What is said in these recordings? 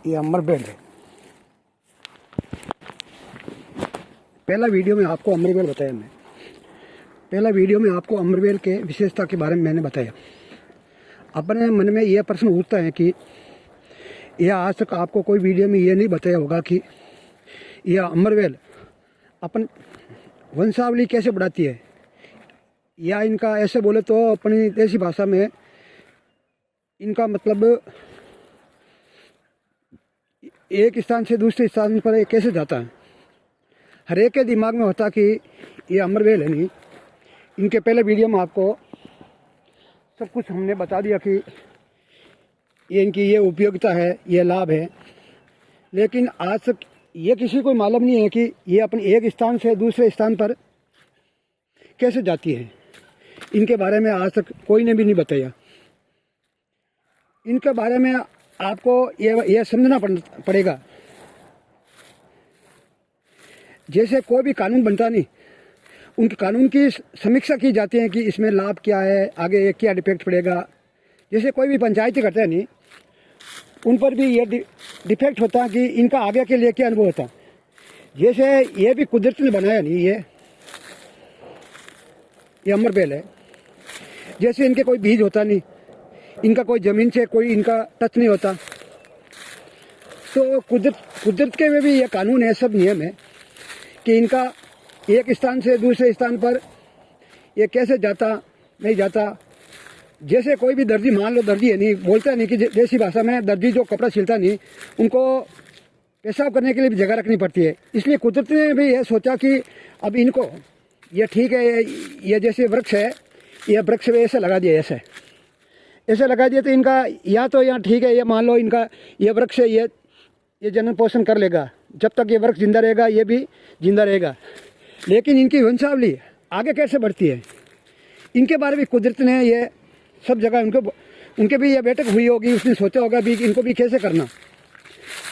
ये अमरबेल है। पहला वीडियो में आपको अमरबेल बताया मैं। पहला वीडियो में आपको अमरबेल के विशेषता के बारे में मैंने बताया। अपने मन में यह प्रश्न उठता है कि यह आज तक आपको कोई वीडियो में यह नहीं बताया होगा कि यह अमरबेल अपन वंशावली कैसे बढ़ाती है, या इनका ऐसे बोले तो अपनी देसी भाषा में इनका मतलब एक स्थान से दूसरे स्थान पर कैसे जाता है। हर एक के दिमाग में होता कि ये अमरबेल है नहीं। इनके पहले वीडियो में आपको सब कुछ हमने बता दिया कि ये इनकी ये उपयोगिता है, ये लाभ है, लेकिन आज तक ये किसी को मालूम नहीं है कि ये अपने एक स्थान से दूसरे स्थान पर कैसे जाती है। इनके बारे में आज तक कोई ने भी नहीं बताया। इनके बारे में आपको ये समझना पड़ेगा। जैसे कोई भी कानून बनता नहीं, उनके कानून की समीक्षा की जाती है कि इसमें लाभ क्या है, आगे ये क्या डिफेक्ट पड़ेगा। जैसे कोई भी पंचायती करते हैं नहीं, उन पर भी ये डिफेक्ट होता है कि इनका आगे के लिए क्या अनुभव होता। जैसे ये भी कुदरत ने बनाया नहीं, ये अमरबेल है। जैसे इनके कोई बीज होता नहीं, इनका कोई ज़मीन से कोई इनका टच नहीं होता। तो कुदरत के में भी ये कानून है, सब नियम है कि इनका एक स्थान से दूसरे स्थान पर ये कैसे जाता नहीं जाता। जैसे कोई भी दर्जी, मान लो दर्जी है नहीं, बोलता नहीं कि देसी भाषा में दर्जी जो कपड़ा सिलता नहीं, उनको पेशाब करने के लिए भी जगह रखनी पड़ती है। इसलिए कुदरत ने भी ये सोचा कि अब इनको ये ठीक है, ये जैसे वृक्ष है, ये वृक्ष में ऐसे लगा दिया, ऐसे लगा दिया तो इनका या तो यहाँ ठीक है, ये मान लो इनका ये वृक्ष है, ये जन्म पोषण कर लेगा। जब तक ये वृक्ष जिंदा रहेगा ये भी जिंदा रहेगा। लेकिन इनकी वंशावली आगे कैसे बढ़ती है, इनके बारे में कुदरत ने ये सब जगह उनके भी ये बैठक हुई होगी, उसने सोचा होगा भी इनको भी कैसे करना।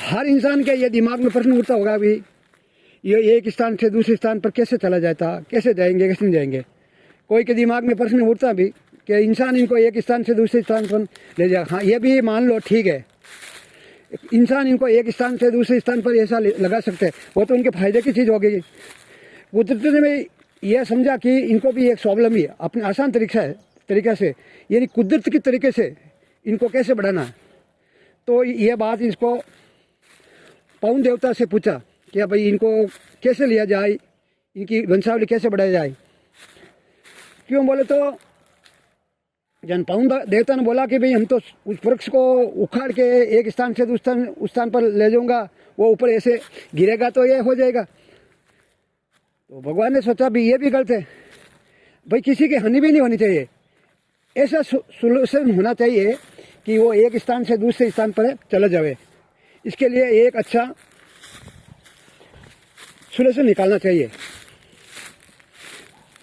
हर इंसान के ये दिमाग में प्रश्न उठता होगा भी ये एक स्थान से दूसरे स्थान पर कैसे चला जाता, कैसे जाएंगे, कैसे नहीं जाएंगे। कोई के दिमाग में प्रश्न उठता भी कि इंसान इनको एक स्थान से दूसरे स्थान पर ले जाए। हाँ, ये भी मान लो ठीक है, इंसान इनको एक स्थान से दूसरे स्थान पर ऐसा लगा सकते हैं, वो तो उनके फायदे की चीज़ होगी। कुदरत ने भी यह समझा कि इनको भी एक स्वावलंबी है, अपने आसान तरीके से, यानी कुदरत के तरीके से इनको कैसे बढ़ाना है। तो ये बात इसको पवन देवता से पूछा कि भाई इनको कैसे लिया जाए, इनकी वंशावली कैसे बढ़ाई जाए। क्यों बोले तो जन पवन देवता ने बोला कि भाई हम तो उस वृक्ष को उखाड़ के एक स्थान से दूसरे उस स्थान पर ले जाऊंगा, वो ऊपर ऐसे गिरेगा तो ये हो जाएगा। तो भगवान ने सोचा भी ये भी गलत है भाई, किसी की हानि भी नहीं होनी चाहिए। ऐसा सोल्यूशन होना चाहिए कि वो एक स्थान से दूसरे स्थान पर चला जाए। इसके लिए एक अच्छा सोल्यूशन निकालना चाहिए।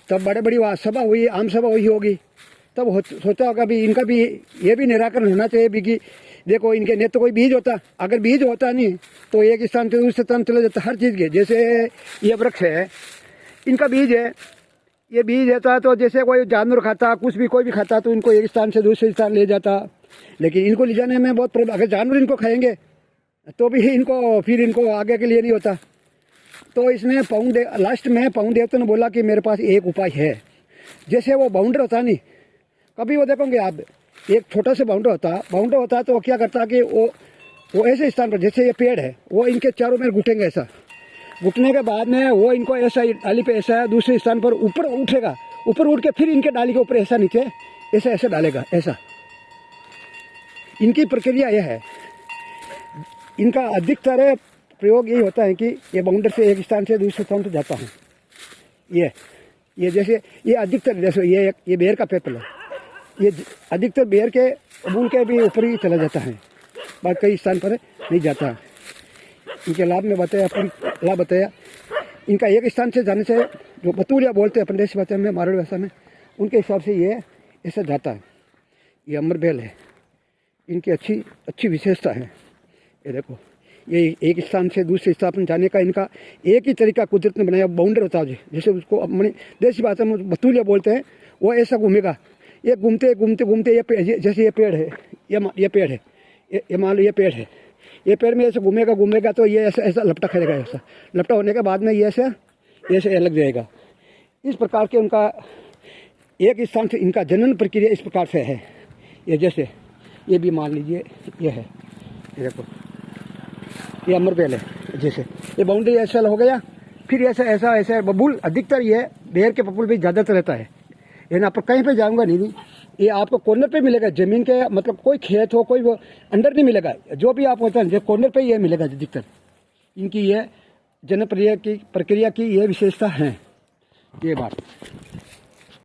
तब बड़ी सभा हुई, आम सभा हुई होगी, तब सोचा होगा भी इनका भी ये भी निराकरण होना चाहिए भी कि देखो इनके ने तो कोई बीज होता, अगर बीज होता नहीं तो एक स्थान से दूसरे स्थान चले जाता हर चीज़ के। जैसे ये वृक्ष है, इनका बीज है, ये बीज रहता तो जैसे कोई जानवर खाता, कुछ भी कोई भी खाता तो इनको एक स्थान से दूसरे स्थान ले जाता। लेकिन इनको ले जाने में बहुत प्रॉब्लम, अगर जानवर इनको खाएंगे तो भी इनको फिर इनको आगे के लिए नहीं होता। तो इसने लास्ट में पवन देवता ने बोला कि मेरे पास एक उपाय है। जैसे वो बाउंडर होता नहीं, कभी वो देखोगे आप, एक छोटा सा बाउंडर होता तो वो क्या करता कि वो ऐसे स्थान पर, जैसे ये पेड़ है, वो इनके चारों में घुटेंगे। ऐसा घुटने के बाद में वो इनको ऐसा डाली पे ऐसा दूसरे स्थान पर ऊपर उठेगा, ऊपर उठ के फिर इनके डाली के ऊपर ऐसा नीचे ऐसा डालेगा। ऐसा इनकी प्रक्रिया यह है। इनका अधिकतर प्रयोग यही होता है कि ये बाउंडर से एक स्थान से दूसरे स्थान पर जाता है। ये जैसे ये अधिकतर, जैसे ये बेर का पेपर है, ये अधिकतर बेर के मूल के भी ऊपर ही चला जाता है, बाकी कई स्थान पर नहीं जाता। इनके लाभ में बताया इनका एक स्थान से जाने से, जो बतूलिया बोलते हैं अपन देसी भाषा में, मारवाड़ी भाषा में, उनके हिसाब से ये ऐसा जाता है। ये अमरबेल है, इनकी अच्छी विशेषता है। ये देखो, ये एक स्थान से दूसरे स्थान पर जाने का इनका एक ही तरीका कुदरत ने बनाया, बाउंडर होता है। जैसे उसको अपने देसी भाषा में बतूलिया बोलते हैं, वो ऐसा घूमेगा। ये घूमते घूमते ये जैसे ये पेड़ है, ये पेड़ है, ये मान लो ये पेड़ है, ये पैर में ऐसे घूमेगा तो ये ऐसा ऐसा लपटा करेगा, ऐसा लपटा होने के बाद में ये ऐसे लग जाएगा। इस प्रकार के उनका एक स्थान से इनका जनन प्रक्रिया इस प्रकार से है। ये जैसे ये भी मान लीजिए ये है, ये देखो ये अमरबेल है, जैसे ये बाउंड्री ऐसा हो गया, फिर ऐसा बबूल अधिकतर ये बेर के बबूल भी ज़्यादातर रहता है ना। आप कहीं पे जाऊंगा नहीं, ये आपको कॉर्नर पे मिलेगा, ज़मीन के मतलब कोई खेत हो कोई वो अंदर नहीं मिलेगा, जो भी आप होता है कॉर्नर पे ये मिलेगा अधिकतर। इनकी ये जनन प्रक्रिया की ये विशेषता है, ये बात।